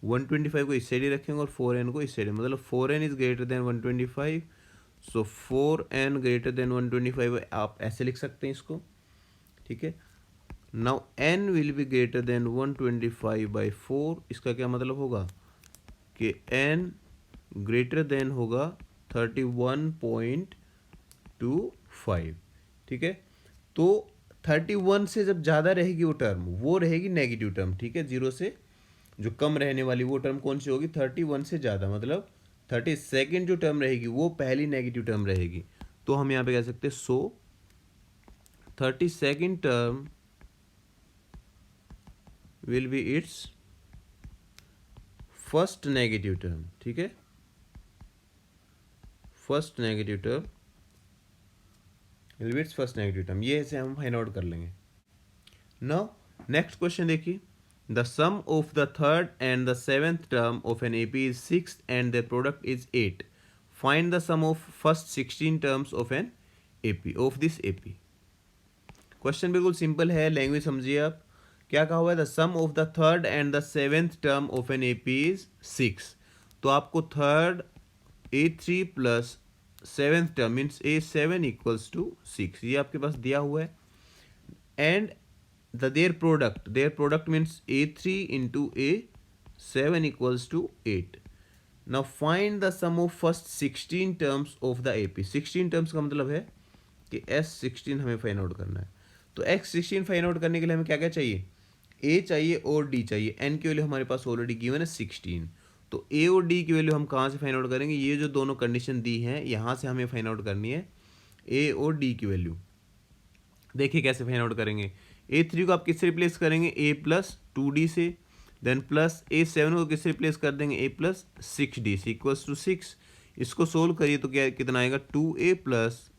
125 को इस साइड ही रखेंगे और 4n को इस साइड में, मतलब 4n is greater than 125, so 4n greater than 125 आप ऐसे लिख सकते हैं इसको। ठीक है, now n will be greater than 125 by 4। इसका क्या मतलब होगा कि n ग्रेटर देन होगा 31.25। ठीक है, तो 31 से जब ज़्यादा रहेगी वो टर्म वो रहेगी नेगेटिव टर्म। ठीक है, जीरो से जो कम रहने वाली वो टर्म कौन सी होगी, 31 से ज़्यादा, मतलब 32nd जो टर्म रहेगी वो पहली नेगेटिव टर्म रहेगी। तो हम यहाँ पे कह सकते हैं सो 32nd term will be it's first negative term. ठीक है, first negative term will be it's first negative term, ये ऐसे हम फाइंड आउट कर लेंगे। नाउ नेक्स्ट क्वेश्चन देखिए, the sum of the third and the seventh term of an AP is 6 and their product is 8. Find the sum of first 16 terms of an AP, of this AP. Question बिल्कुल सिंपल है, लैंग्वेज समझिए आप। क्या कहा हुआ है, the sum of the third and the seventh term of an AP is 6। तो आपको third A3 plus seventh term means A7 equals to 6, ये आपके पास दिया हुआ है। And their product means A3 into A7 equals to 8. Now find the sum of first 16 terms of the AP. 16 terms का मतलब है कि S16 हमें फाइंड आउट करना है। तो X16 फाइंड आउट करने के लिए हमें क्या क्या चाहिए, A चाहिए और D चाहिए। N की वैल्यू हमारे पास ऑलरेडी गिवन है 16, तो A और D की वैल्यू हम कहाँ से फाइंड आउट करेंगे, ये जो दोनों कंडीशन दी हैं यहाँ से हमें फाइंड आउट करनी है A और D की वैल्यू। देखिए कैसे फाइंड आउट करेंगे, A3 को आप किससे रिप्लेस करेंगे, A प्लस 2D से, देन प्लस A7 को किससे रिप्लेस कर देंगे, A प्लस 6D से इक्वल्स टू 6। इसको सोल्व करिए तो क्या कितना आएगा, 2A plus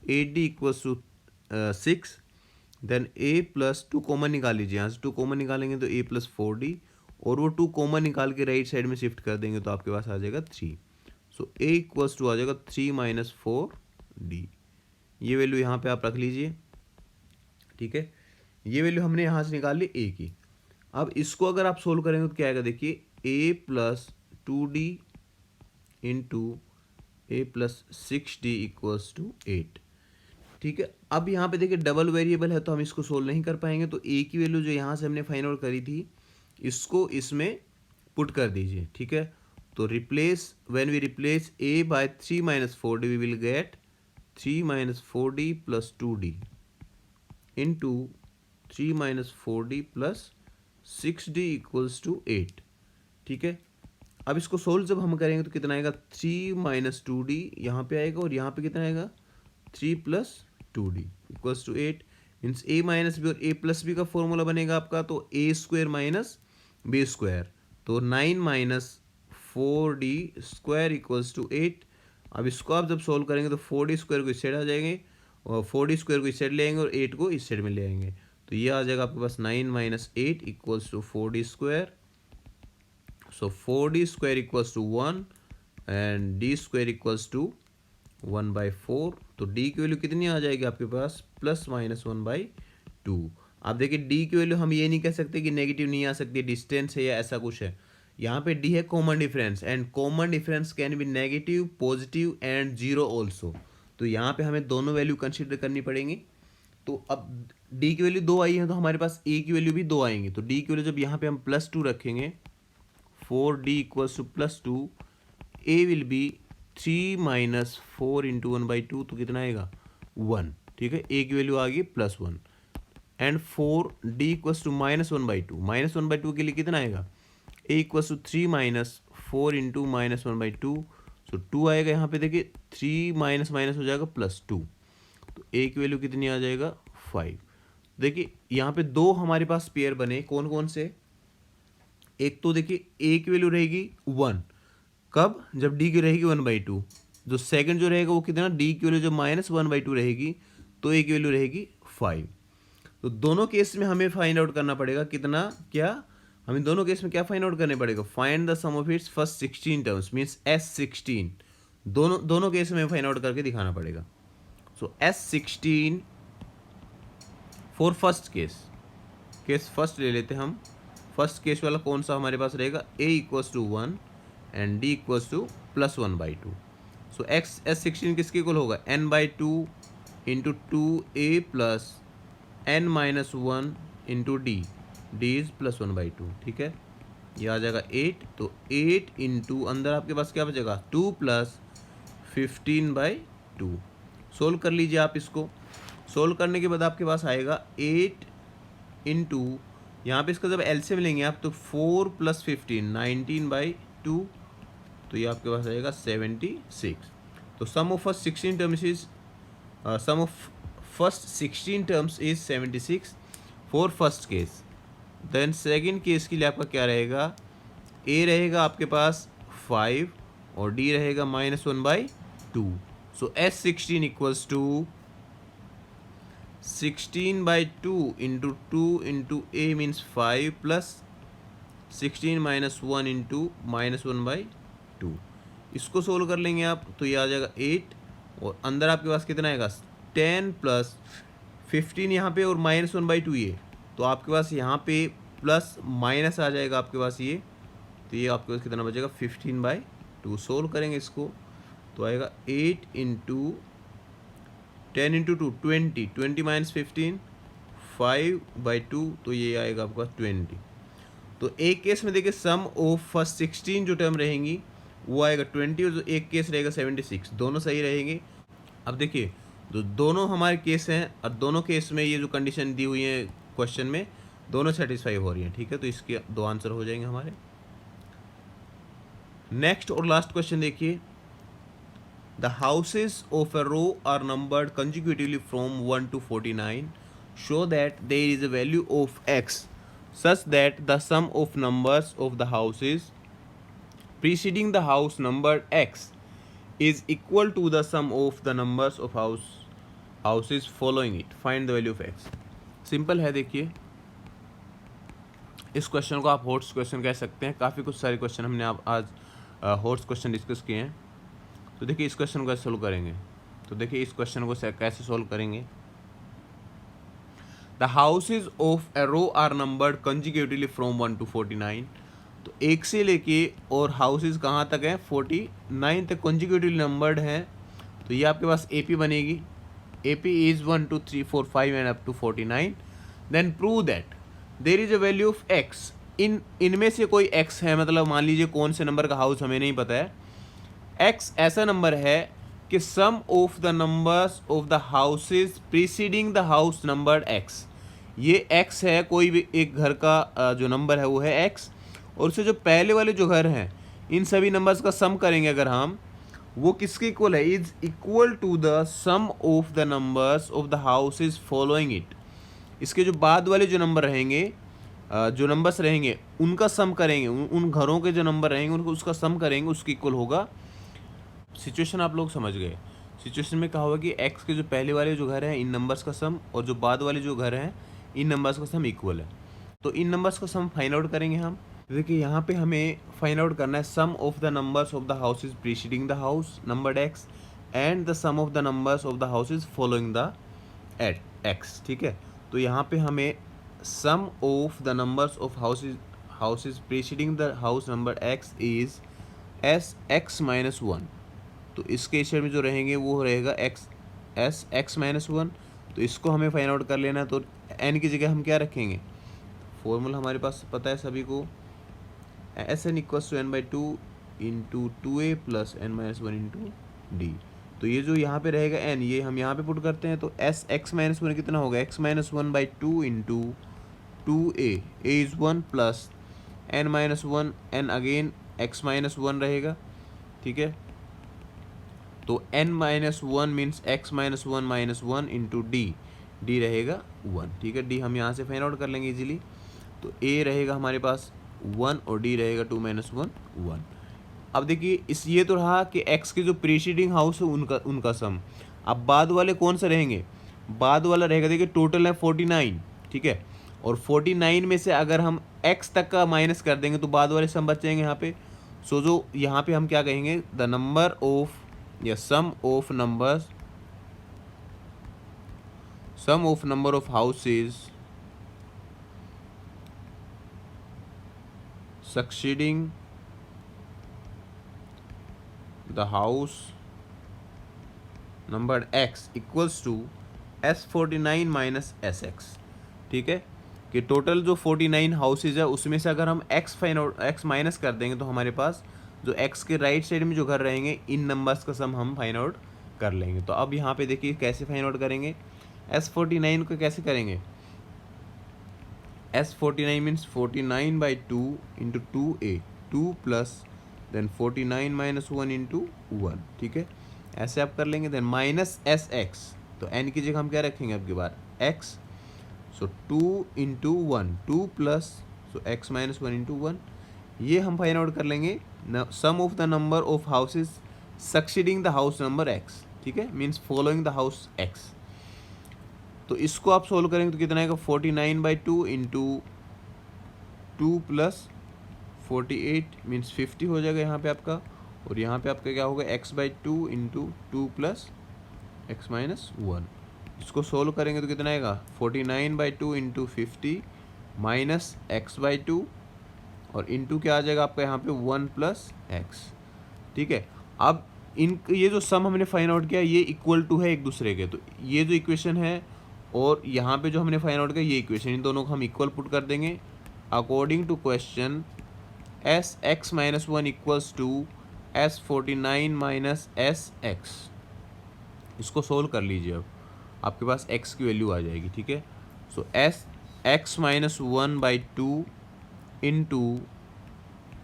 8D equals to 6। Then A plus 2 common निकाल लीजिए, यहाँ से 2 कॉमन निकालेंगे तो A प्लस 4D, और वो 2 कॉमन निकाल के राइट साइड में शिफ्ट कर देंगे तो आपके पास आ जाएगा 3। सो A इक्वल्स टू आ जाएगा 3 माइनस 4D। ये वैल्यू यहाँ पे आप रख लीजिए। ठीक है, ये वैल्यू हमने यहाँ से निकाल ली A की। अब इसको अगर आप सोल्व करेंगे तो क्या आएगा, देखिए A plus 2D into A plus 6D equals to 8। ठीक है, अब यहाँ पे देखिए डबल वेरिएबल है तो हम इसको सोल्व नहीं कर पाएंगे, तो A की वैल्यू जो यहाँ से हमने फाइंड आउट करी थी इसको इसमें पुट कर दीजिए। ठीक है, तो replace when we replace A by 3 minus 4D we will get 3 minus 4D plus 2D into 3 minus 4D plus 6D equals to 8। ठीक है, अब इसको सोल्व जब हम करेंगे तो कितना आएगा, 3 माइनस 2D यहाँ पे आएगा और यहाँ पे कितना आएगा 3 plus 2D equals to 8। Means a minus b और ए प्लस बी का फॉर्मूला बनेगा आपका, तो a square minus b square, तो 9 माइनस 4d² इक्वल्स टू 8। अब इसको आप जब सोल्व करेंगे तो 4d² को इस साइड आ जाएंगे और 4d² को इस साइड ले आएंगे और 8 को इस साइड में ले आएंगे, तो ये आ जाएगा आपके पास 9 minus 8 equals to 4d²। So 4d² equals to 1 and d² equals to 1/4। तो d की वैल्यू कितनी आ जाएगी आपके पास, प्लस माइनस 1/2। आप देखिए d की वैल्यू हम ये नहीं कह सकते कि नेगेटिव नहीं आ सकती, डिस्टेंस है या ऐसा कुछ है। यहाँ पे d है common difference, and common difference can be negative, positive and zero also. तो यहाँ पे हमें दोनों वैल्यू कंसिडर करनी पड़ेंगी। तो अब d की वैल्यू 2 आई है तो हमारे पास a की वैल्यू भी 2 आएंगी। तो d की वैल्यू जब यहाँ पे हम +2 रखेंगे, 4d equals to +2, a will be 3 minus 4 into 1/2, तो कितना आएगा 1। ठीक है, a की वैल्यू आ गई +1 एंड 4d इक्वल्स टू -1/2। -1/2 के लिए कितना आएगा, a equals to 3 minus 4 into -1/2, so 2 आएगा। यहाँ पे देखिए 3 माइनस माइनस हो जाएगा +2, तो a की वैल्यू कितनी आ जाएगा 5। देखिए यहाँ पे दो हमारे पास पेयर बने, कौन कौन से, एक तो देखिए a की वैल्यू रहेगी 1, कब, जब d की रहेगी 1/2। जो सेकंड जो रहेगा वो कितना, d की वैल्यू जब -1/2 रहेगी तो a की वैल्यू रहेगी 5। तो दोनों केस में हमें फाइंड आउट करना पड़ेगा कितना, क्या हमें दोनों केस में क्या फाइंड आउट करने पड़ेगा, find the sum of its first 16 terms means S16। दोनों केस में फाइंड आउट करके दिखाना पड़ेगा। So S16 for first case first ले लेते हैं हम। फर्स्ट केस वाला कौन सा हमारे पास रहेगा, a equals to 1 and d equals to +1/2। So S16 किसके इक्वल होगा, n/2 into 2a plus n-1 into d is +1/2। ठीक है, ये आ जाएगा 8, तो 8 इंटू अंदर आपके पास क्या बचेगा 2 + 15/2। सोल्व कर लीजिए आप इसको। सोल्व करने के बाद आपके पास आएगा 8 इंटू, यहाँ पे इसका जब एलसीएम लेंगे आप तो 4 + 15 19/2, तो ये आपके पास आएगा 76। तो sum of first 16 terms is sum of first 16 terms is 76 for first case. Then second case के लिए आपका क्या रहेगा, a रहेगा आपके पास 5 और d रहेगा -1/2। So S16 equals to 16/2 into 2 into a means 5 plus 16 - 1 into -1/2। इसको सोल्व कर लेंगे आप तो ये आ जाएगा 8 और अंदर आपके पास कितना आएगा 10 + 15 यहाँ पे और -1/2 ये, तो आपके पास यहाँ पे प्लस माइनस आ जाएगा आपके पास ये, तो ये आपके पास कितना बचेगा 15/2। सोल्व करेंगे इसको तो आएगा 8 इंटू 10 इंटू 2 20, 20 - 15 5/2, तो ये आएगा आपका 20। तो एक केस में देखिए सम ऑफ फर्स्ट 16 जो टर्म रहेंगी वो आएगा 20 और जो एक केस रहेगा 76, दोनों सही रहेंगे। अब देखिए जो दोनों हमारे केस हैं और दोनों केस में ये जो कंडीशन दी हुई है क्वेश्चन में दोनों सेटिस्फाई हो रही हैं। ठीक है, तो इसके दो आंसर हो जाएंगे हमारे। नेक्स्ट और लास्ट क्वेश्चन देखिए, the houses of a row are numbered consecutively from 1 to 49 show that there is a value of x such that the sum of numbers of the houses preceding the house numbered x is equal to the sum of the numbers of houses following it. Find the value of x. Simple है, देखिए इस क्वेश्चन को आप हॉट्स क्वेश्चन कह सकते हैं। काफ़ी कुछ सारे क्वेश्चन हमने आज हॉट्स क्वेश्चन डिस्कस किए हैं। तो देखिए इस क्वेश्चन को कैसे सोल्व करेंगे, तो देखिए इस क्वेश्चन को कैसे सोल्व करेंगे। The houses of a row are numbered consecutively from 1 to 49। तो एक से लेके और हाउसेज कहाँ तक हैं 49 तक कंजिक्यूटिवली नंबर्ड हैं। तो ये आपके पास AP बनेगी, AP is 1 2 3 4 5 and up to 49। Then prove that there is a value of x, इनमें से कोई x है, मतलब मान लीजिए कौन से नंबर का हाउस हमें नहीं पता है, x ऐसा नंबर है कि sum of the numbers of the houses preceding the house numbered x, ये x है, कोई भी एक घर का जो नंबर है वो है x, और उससे जो पहले वाले जो घर हैं इन सभी नंबर्स का सम करेंगे अगर हम, वो किसके इक्वल है, is equal to the sum of the numbers of the houses following it. इसके जो बाद वाले जो नंबर रहेंगे, जो नंबर्स रहेंगे उनका सम करेंगे, उन घरों के जो नंबर रहेंगे उनको उसका सम करेंगे, उसके इक्वल होगा। सिचुएशन आप लोग समझ गए। सिचुएशन में कहा हुआ कि एक्स के जो पहले वाले जो घर हैं इन नंबर्स का सम और जो बाद वाले जो घर हैं इन नंबर्स का सम इक्वल है। तो इन नंबर्स का सम फाइंड आउट करेंगे हम। देखिए यहाँ पे हमें फाइंड आउट करना है sum of the numbers of the houses preceding the house numbered x and the sum of the numbers of the houses following the at x. ठीक है, तो यहाँ पे हमें sum of the numbers of houses preceding the house number x is S x minus one. तो इसके शेयर में जो रहेंगे वो रहेगा x S x minus one. तो इसको हमें फाइंड आउट कर लेना है। तो एन की जगह हम क्या रखेंगे, फॉर्मूला हमारे पास पता है सभी को, S n equals to n by two into two a plus n minus one into d. तो ये जो यहाँ पे रहेगा एन, ये हम यहाँ पे पुट करते हैं। तो एस एक्स माइनस वन कितना होगा, x minus one by two into two a is one plus n minus one, n again x minus one रहेगा। ठीक है, तो n minus one means x minus one into d, d रहेगा वन। ठीक है, डी हम यहाँ से फाइंड आउट कर लेंगे इजीली। तो ए रहेगा हमारे पास वन और डी रहेगा टू माइनस वन वन। अब देखिए इस ये तो रहा कि एक्स के जो प्रीसीडिंग हाउस है उनका सम। अब बाद वाले कौन से रहेंगे, बाद वाला रहेगा, देखिए टोटल है 49। ठीक है, और 49 में से अगर हम एक्स तक का माइनस कर देंगे तो बाद वाले सम बचेंगे यहाँ पे। सो जो यहाँ पे हम क्या कहेंगे, द नंबर ऑफ या sum of number of houses succeeding the house numbered x equals to S49 minus S x. ठीक है, कि टोटल जो 49 हाउसेज है उसमें से अगर हम x माइनस कर देंगे तो हमारे पास जो x के राइट साइड में जो घर रहेंगे इन नंबर्स का सम हम फाइंड आउट कर लेंगे। तो अब यहाँ पे देखिए कैसे फाइंड आउट करेंगे, S49 को कैसे करेंगे, S49 means 49 by two into two a, two plus then 49 minus one into one. ठीक है, ऐसे आप कर लेंगे। देन माइनस एस एक्स, तो एन की जगह हम क्या रखेंगे आपके बार x. So two into one, two plus so x minus one into one. ये हम फाइंड आउट कर लेंगे sum of the number of houses succeeding the house number x. ठीक है, means following the house x. तो इसको आप सोल्व करेंगे तो कितना आएगा, 49 by two into two plus 48 means 50 हो जाएगा यहाँ पे आपका। और यहाँ पे आपका क्या होगा, x by two into two plus x minus one. इसको सोल्व करेंगे तो कितना आएगा, 49 by two into 50 minus x by two और इंटू क्या आ जाएगा आपका यहाँ पे 1 प्लस एक्स। ठीक है, अब ये जो सम हमने फाइंड आउट किया ये इक्वल टू है एक दूसरे के। तो ये जो इक्वेशन है और यहाँ पे जो हमने फाइंड आउट किया ये इक्वेशन, इन दोनों को हम इक्वल पुट कर देंगे। According to question s x minus one equals to S49 minus S x. इसको सोल्व कर लीजिए, अब आपके पास x की वैल्यू आ जाएगी। ठीक है, so S x minus one by two into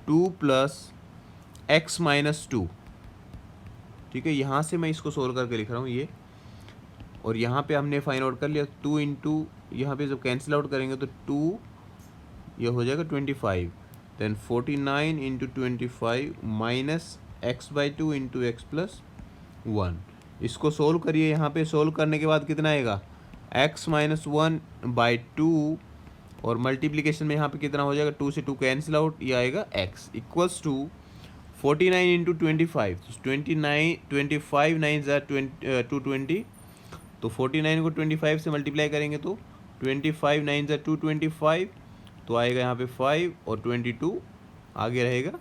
two plus x minus two. ठीक है, यहाँ से मैं इसको सोल्व करके लिख रहा हूँ ये, और यहाँ पे हमने फाइंड आउट कर लिया टू इंटू, यहाँ पे जब कैंसिल आउट करेंगे तो टू ये हो जाएगा 25, then 49 into 25 minus x by two into x plus one. इसको सोल्व करिए, यहाँ पे सोल्व करने के बाद कितना आएगा, x minus one by two और मल्टीप्लीकेशन में यहाँ पे कितना हो जाएगा, टू से टू कैंसिल आउट, ये आएगा x equals to 49 into 25, 25 nine ज़ा 220, तो 49 को 25 से मल्टीप्लाई करेंगे तो 25 नाइन ज़ा 225, तो आएगा यहाँ पे 5 और 22 आगे रहेगा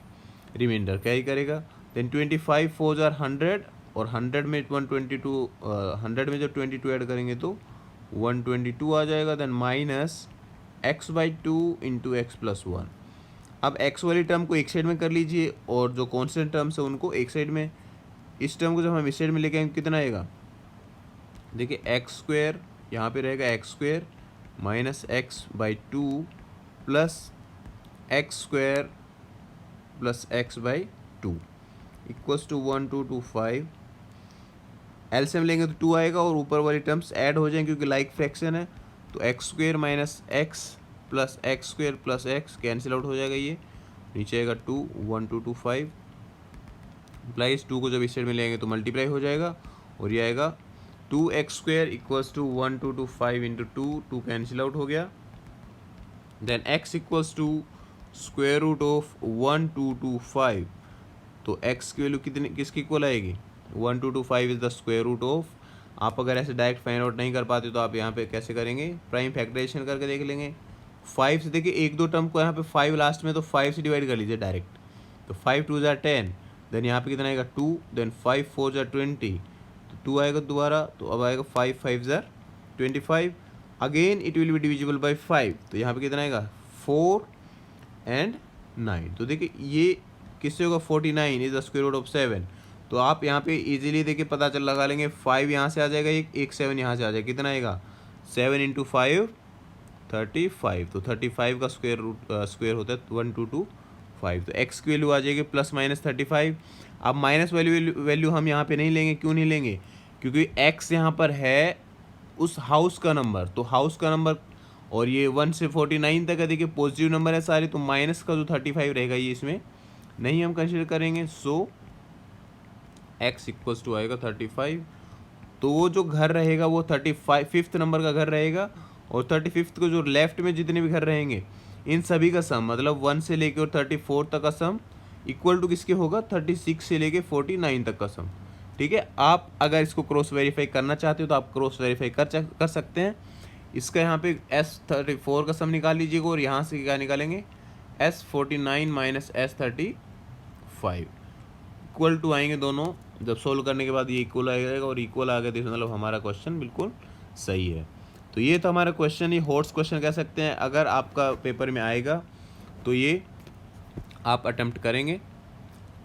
रिमाइंडर क्या ही करेगा। देन 25 4 ज़ार 100 और 100 में 122, 100 में जब 22 ऐड करेंगे तो 122 आ जाएगा। Then minus x by two into x plus one. अब एक्स वाली टर्म को एक साइड में कर लीजिए और जो कॉन्स्टेंट टर्म्स है उनको एक साइड में। इस टर्म को जब हम इस साइड में लेके आएंगे कितना आएगा, देखिए एक्स स्क्वेयर यहाँ पे रहेगा x square minus x by two plus x square plus x by two equals to 1225। LCM लेंगे तो 2 आएगा और ऊपर वाली टर्म्स ऐड हो जाएंगे क्योंकि लाइक फ्रैक्शन है, तो x square minus x plus x square plus x cancel out हो जाएगा, ये नीचे आएगा 2 1 2 2 5 प्लस 2 को जब इस साइड में लेंगे तो मल्टीप्लाई हो जाएगा और ये आएगा 2x square equals to 1 2 2 5 into 2 cancel out हो गया। देन x equals to square root of 1 2 2 5, तो x की वैल्यू कितनी किसकी इक्वल आएगी 1 2 2 5 is the square root of. आप अगर ऐसे डायरेक्ट फाइंड आउट नहीं कर पाते तो आप यहाँ पे कैसे करेंगे, प्राइम फैक्टराइजेशन करके देख लेंगे। 5 से देखिए एक दो टर्म को यहाँ पे 5 लास्ट में, तो 5 से डिवाइड कर लीजिए डायरेक्ट, तो 5 2 जार 10, देन यहाँ पे कितना आएगा 2, देन 5 4 जार 20, तो 2 आएगा दोबारा, तो अब आएगा 5 5 jar 25, again it will be divisible by 5, तो यहाँ पे कितना आएगा 4 एंड 9। तो देखिए ये किससे होगा 49 is the square root of 7। तो आप यहाँ पे इजीली देखिए पता चल लगा लेंगे, 5 यहाँ से आ जाएगा, एक 7 यहाँ से आ जाएगा, कितना आएगा 7 इंटू 5 35, तो 35 का स्क्वायर होता है 1 2 2 5, तो x की वैल्यू आ जाएगी प्लस माइनस 35। अब माइनस वैल्यू हम यहाँ पे नहीं लेंगे, क्यों नहीं लेंगे, क्योंकि x यहाँ पर है उस हाउस का नंबर, तो हाउस का नंबर और ये 1 से 49 तक है, देखिए पॉजिटिव नंबर है सारे, तो माइनस का जो 35 रहेगा ये इसमें नहीं हम कंसिडर करेंगे। सो x इक्वल्स टू आएगा 35, तो वो जो घर रहेगा वो 35 नंबर का घर रहेगा, और 35 को जो लेफ्ट में जितने भी घर रहेंगे इन सभी का सम, मतलब 1 से लेके और 34 तक का सम इक्वल टू किसके होगा 36 से लेके 49 तक का सम। ठीक है, आप अगर इसको क्रॉस वेरीफाई करना चाहते हो तो आप क्रॉस वेरीफाई कर सकते हैं। इसका यहाँ पे S34 का सम निकाल लीजिएगा और यहाँ से क्या निकालेंगे S49 minus S35 equal to आएंगे दोनों, जब सोल्व करने के बाद ये इक्वल आएगा और इक्वल आ गया तो मतलब हमारा क्वेश्चन बिल्कुल सही है। तो ये तो हमारा क्वेश्चन, ये हॉट्स क्वेश्चन कह सकते हैं, अगर आपका पेपर में आएगा तो ये आप अटेम्प्ट करेंगे।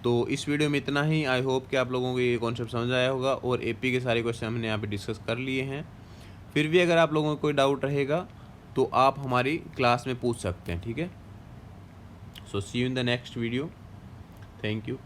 तो इस वीडियो में इतना ही, आई होप कि आप लोगों को ये कॉन्सेप्ट समझ आया होगा, और एपी के सारे क्वेश्चन हमने यहाँ पे डिस्कस कर लिए हैं। फिर भी अगर आप लोगों को कोई डाउट रहेगा तो आप हमारी क्लास में पूछ सकते हैं, ठीक है। So see you in the next video, thank you.